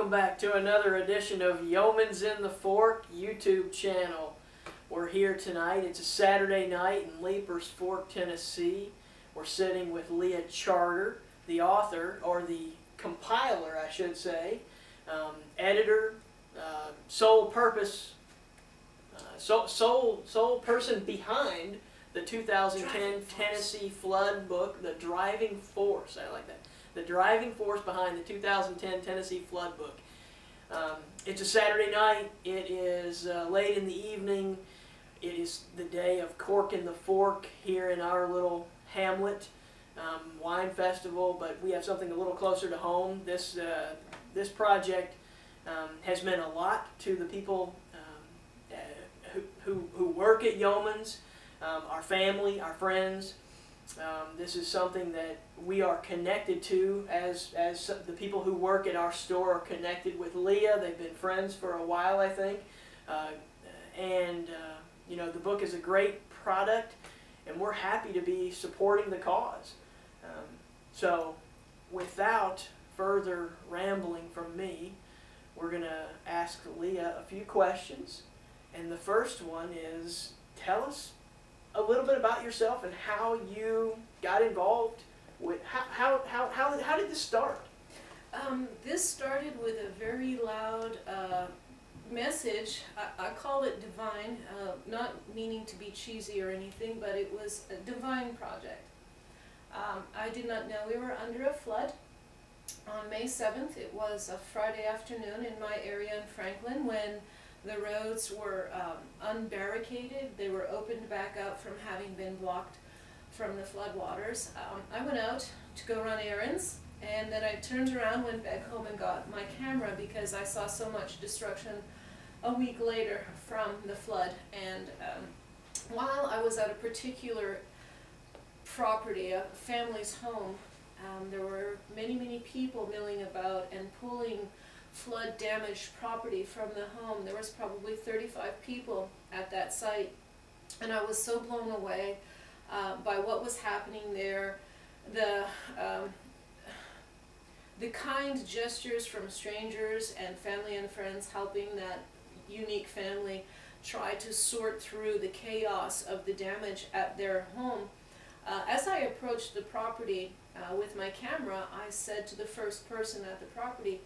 welcome back to another edition of Yeoman's in the Fork YouTube channel. We're here tonight. It's a Saturday night in Leapers Fork, Tennessee. We're sitting with Leah Charter, the author, or the compiler, I should say, editor, sole person behind the 2010 Tennessee flood book, The Driving Force. I like that. The driving force behind the 2010 Tennessee flood book. It's a Saturday night. It is late in the evening. It is the day of Corking the Fork here in our little hamlet. Wine festival, but we have something a little closer to home. This project has meant a lot to the people who work at Yeoman's, our family, our friends. This is something that we are connected to as the people who work at our store are connected with Leah. They've been friends for a while, I think. You know, the book is a great product, and we're happy to be supporting the cause. So without further rambling from me, we're going to ask Leah a few questions. And the first one is, tell us a little bit about yourself and how you got involved with, how did this start? This started with a very loud message. I call it divine, not meaning to be cheesy or anything, but it was a divine project. I did not know we were under a flood. On May 7th, it was a Friday afternoon in my area in Franklin when the roads were unbarricaded. They were opened back up from having been blocked from the floodwaters. I went out to go run errands, and then I turned around, went back home and got my camera because I saw so much destruction a week later from the flood. And while I was at a particular property, a family's home, there were many people milling about and pulling flood damaged property from the home. There was probably 35 people at that site, and I was so blown away by what was happening there. The kind gestures from strangers and family and friends helping that unique family try to sort through the chaos of the damage at their home. As I approached the property with my camera, I said to the first person at the property,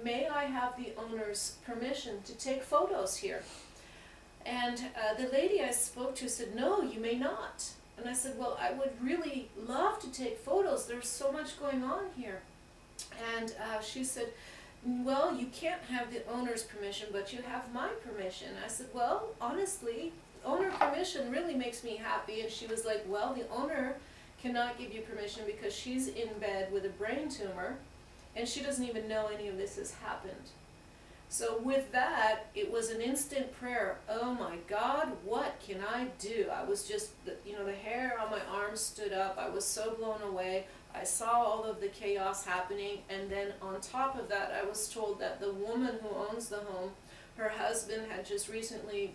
"May I have the owner's permission to take photos here?" And the lady I spoke to said, "No, you may not." And I said, "Well, I would really love to take photos. There's so much going on here." And she said, "Well, you can't have the owner's permission, but you have my permission." I said, "Well, honestly, owner permission really makes me happy." And she was like, "Well, the owner cannot give you permission because she's in bed with a brain tumor, and she doesn't even know any of this has happened." So with that, it was an instant prayer. Oh my God, what can I do? I was just, you know, the hair on my arms stood up. I was so blown away. I saw all of the chaos happening, and then on top of that, I was told that the woman who owns the home, her husband had just recently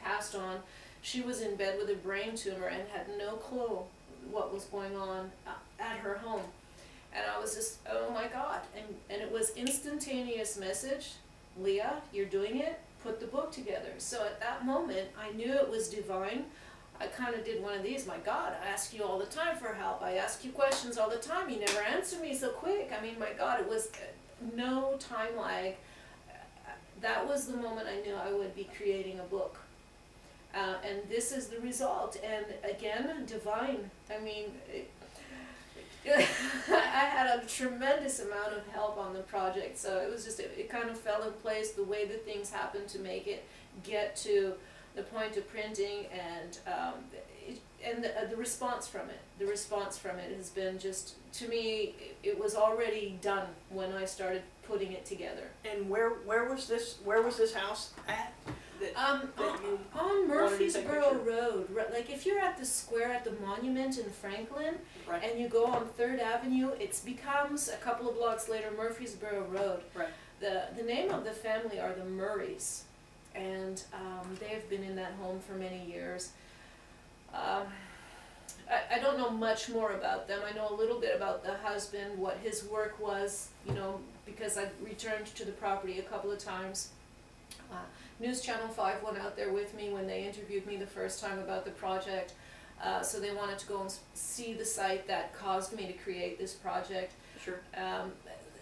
passed on. She was in bed with a brain tumor and had no clue what was going on at her home. And I was just, oh my God. And it was instantaneous message, "Leah, you're doing it, put the book together." So at that moment, I knew it was divine. I kind of did one of these, my God, I ask you all the time for help. I ask you questions all the time. You never answer me so quick. I mean, my God, it was no time lag. That was the moment I knew I would be creating a book. And this is the result. And again, divine. I mean, I had a tremendous amount of help on the project, so it was just, it kind of fell in place the way the things happened to make it get to the point of printing, and the response from it. The response from it has been just, to me, it was already done when I started putting it together. And where was this house at? On Murfreesboro Road. Like if you're at the square at the monument in Franklin, right, and you go on 3rd Avenue, it becomes a couple of blocks later Murfreesboro Road. Right. The name of the family are the Murrays, and they've been in that home for many years. I don't know much more about them. I know a little bit about the husband, what his work was, you know, because I returned to the property a couple of times. News Channel 5 went out there with me when they interviewed me the first time about the project. So they wanted to go and see the site that caused me to create this project. Sure.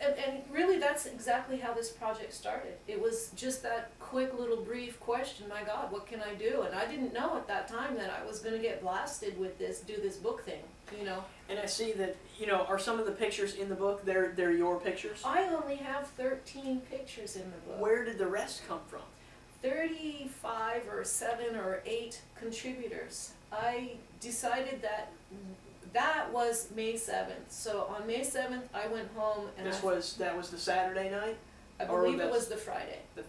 And really that's exactly how this project started. It was just that quick little brief question, my God, what can I do? And I didn't know at that time that I was going to get blasted with this, do this book thing, you know. And I see that, you know, are some of the pictures in the book, they're your pictures? I only have 13 pictures in the book. Where did the rest come from? 35 or 7 or 8 contributors. I decided that was May 7th. So on May 7th, I went home and that was the Saturday night? I believe it was the Friday. Wow.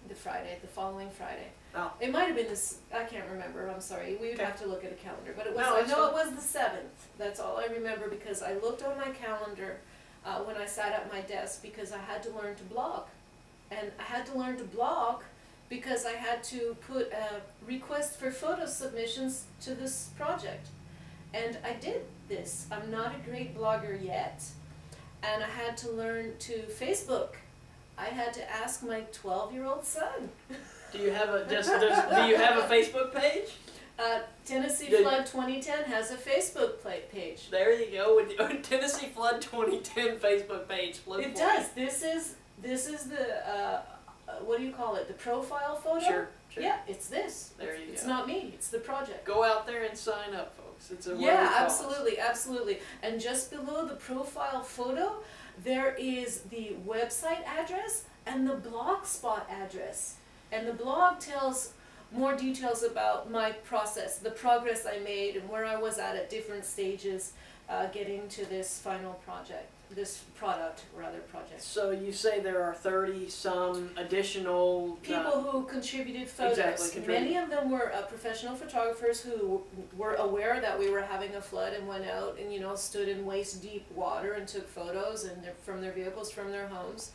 The Friday, the following Friday. Oh. It might have been this, I can't remember, I'm sorry. We would have to look at a calendar. But it was, No, I know it was the 7th. That's all I remember because I looked on my calendar when I sat at my desk because I had to learn to blog. And I had to learn to blog because I had to put a request for photo submissions to this project. And I did this. I'm not a great blogger yet. And I had to learn to Facebook. I had to ask my 12-year-old son. Do you have a do you have a Facebook page? Tennessee Flood 2010 has a Facebook page. There you go, with Tennessee Flood 2010 Facebook page. It does. This is the what do you call it? The profile photo. Sure. Yeah, it's this. There you go. It's not me. It's the project. Go out there and sign up, folks. It's a yeah, absolutely, absolutely. And just below the profile photo, there is the website address and the blogspot address. And the blog tells more details about my process, the progress I made, and where I was at different stages getting to this final project, this project. So you say there are 30-some additional people who contributed photos. Exactly, Many of them were professional photographers who were aware that we were having a flood and went out and, you know, stood in waist-deep water and took photos and from their vehicles, from their homes.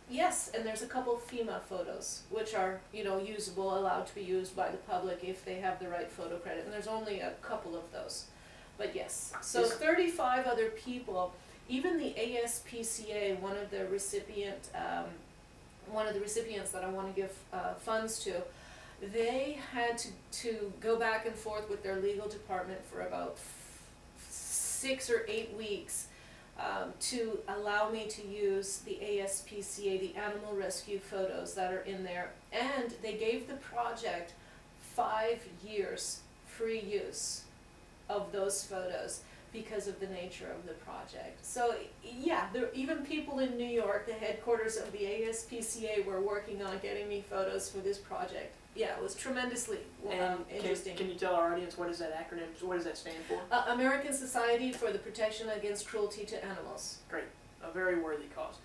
Yes, and there's a couple FEMA photos, which are, you know, usable, allowed to be used by the public if they have the right photo credit, and there's only a couple of those. But yes, so 35 other people, even the ASPCA, one of the recipients that I want to give funds to, they had to go back and forth with their legal department for about 6 or 8 weeks to allow me to use the ASPCA, the animal rescue photos that are in there. And they gave the project 5 years free use of those photos because of the nature of the project. So yeah, even people in New York, the headquarters of the ASPCA, were working on getting me photos for this project. Yeah, it was tremendously interesting. Can you tell our audience what is that acronym? What does that stand for? American Society for the Protection Against Cruelty to Animals. Great, a very worthy cause.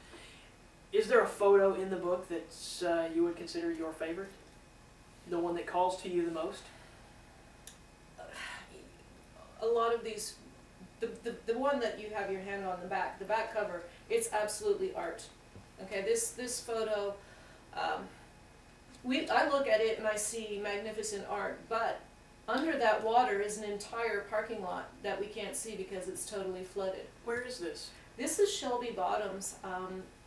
Is there a photo in the book that you would consider your favorite? The one that calls to you the most? A lot of these, the one that you have your hand on the back cover, it's absolutely art. Okay, this photo, I look at it and I see magnificent art, but under that water is an entire parking lot that we can't see because it's totally flooded. Where is this? This is Shelby Bottoms,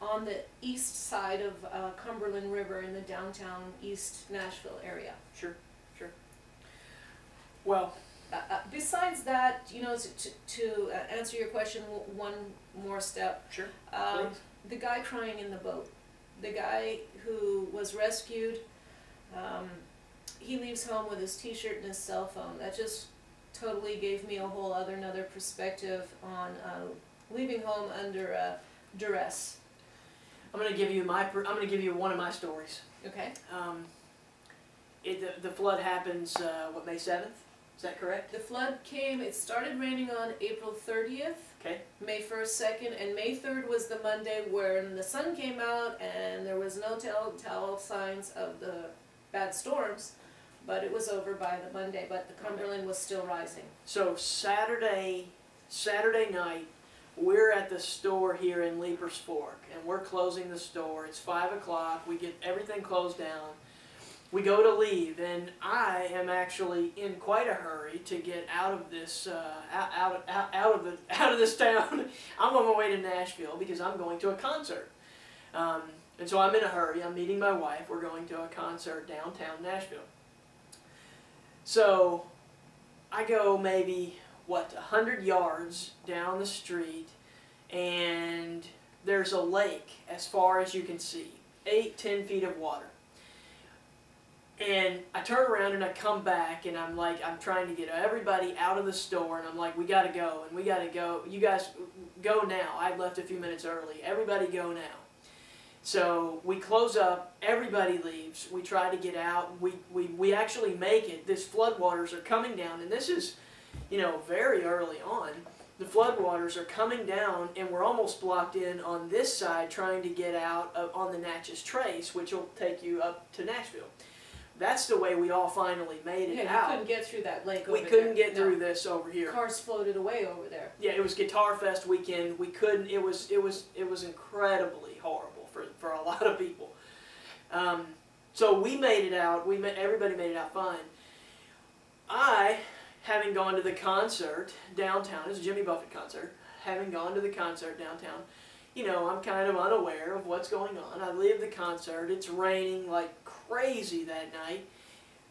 on the east side of Cumberland River in the downtown East Nashville area. Sure, sure. Well, besides that, you know, to answer your question one more step. Sure, the guy crying in the boat, the guy who was rescued, he leaves home with his t-shirt and his cell phone. That just totally gave me a whole another perspective on leaving home under duress. I'm going to give you one of my stories. Okay. The flood happens what, May 7th? Is that correct? The flood came, it started raining on April 30th, okay. May 1st, 2nd, and May 3rd was the Monday when the sun came out and there was no telltale signs of the bad storms, but it was over by the Monday, but the Cumberland was still rising. So Saturday night, we're at the store here in Leapers Fork, and we're closing the store. It's 5 o'clock, we get everything closed down. we go to leave, and I am actually in quite a hurry to get out of this out of this town. I'm on my way to Nashville because I'm going to a concert, and so I'm in a hurry. I'm meeting my wife. We're going to a concert downtown Nashville. So I go maybe 100 yards down the street, and there's a lake as far as you can see, 8-10 feet of water. And I turn around and I come back, and I'm trying to get everybody out of the store, and I'm like, we gotta go, and we gotta go. You guys go now. I left a few minutes early. Everybody go now. So we close up, everybody leaves, we try to get out, we actually make it. These floodwaters are coming down, and this is, you know, very early on. The floodwaters are coming down, and we're almost blocked in on this side trying to get out on the Natchez Trace, which will take you up to Nashville. That's the way we all finally made it out. Yeah, you couldn't get through that lake over there. We couldn't get through this over here. Cars floated away over there. Yeah, it was Guitar Fest weekend. We couldn't. It was incredibly horrible for a lot of people. So we made it out. Everybody made it out fine. I, having gone to the concert downtown, it was a Jimmy Buffett concert. Having gone to the concert downtown, you know, I'm kind of unaware of what's going on. I leave the concert. It's raining like crazy that night.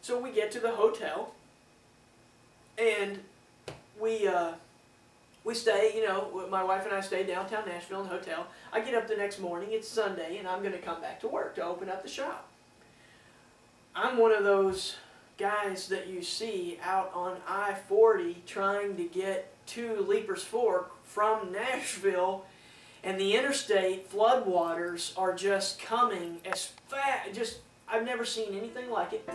So we get to the hotel, and we stay, you know, my wife and I stay downtown Nashville in the hotel. I get up the next morning, it's Sunday, and I'm going to come back to work to open up the shop. I'm one of those guys that you see out on I-40 trying to get to Leaper's Fork from Nashville, and the interstate floodwaters are just coming as fast. I've never seen anything like it.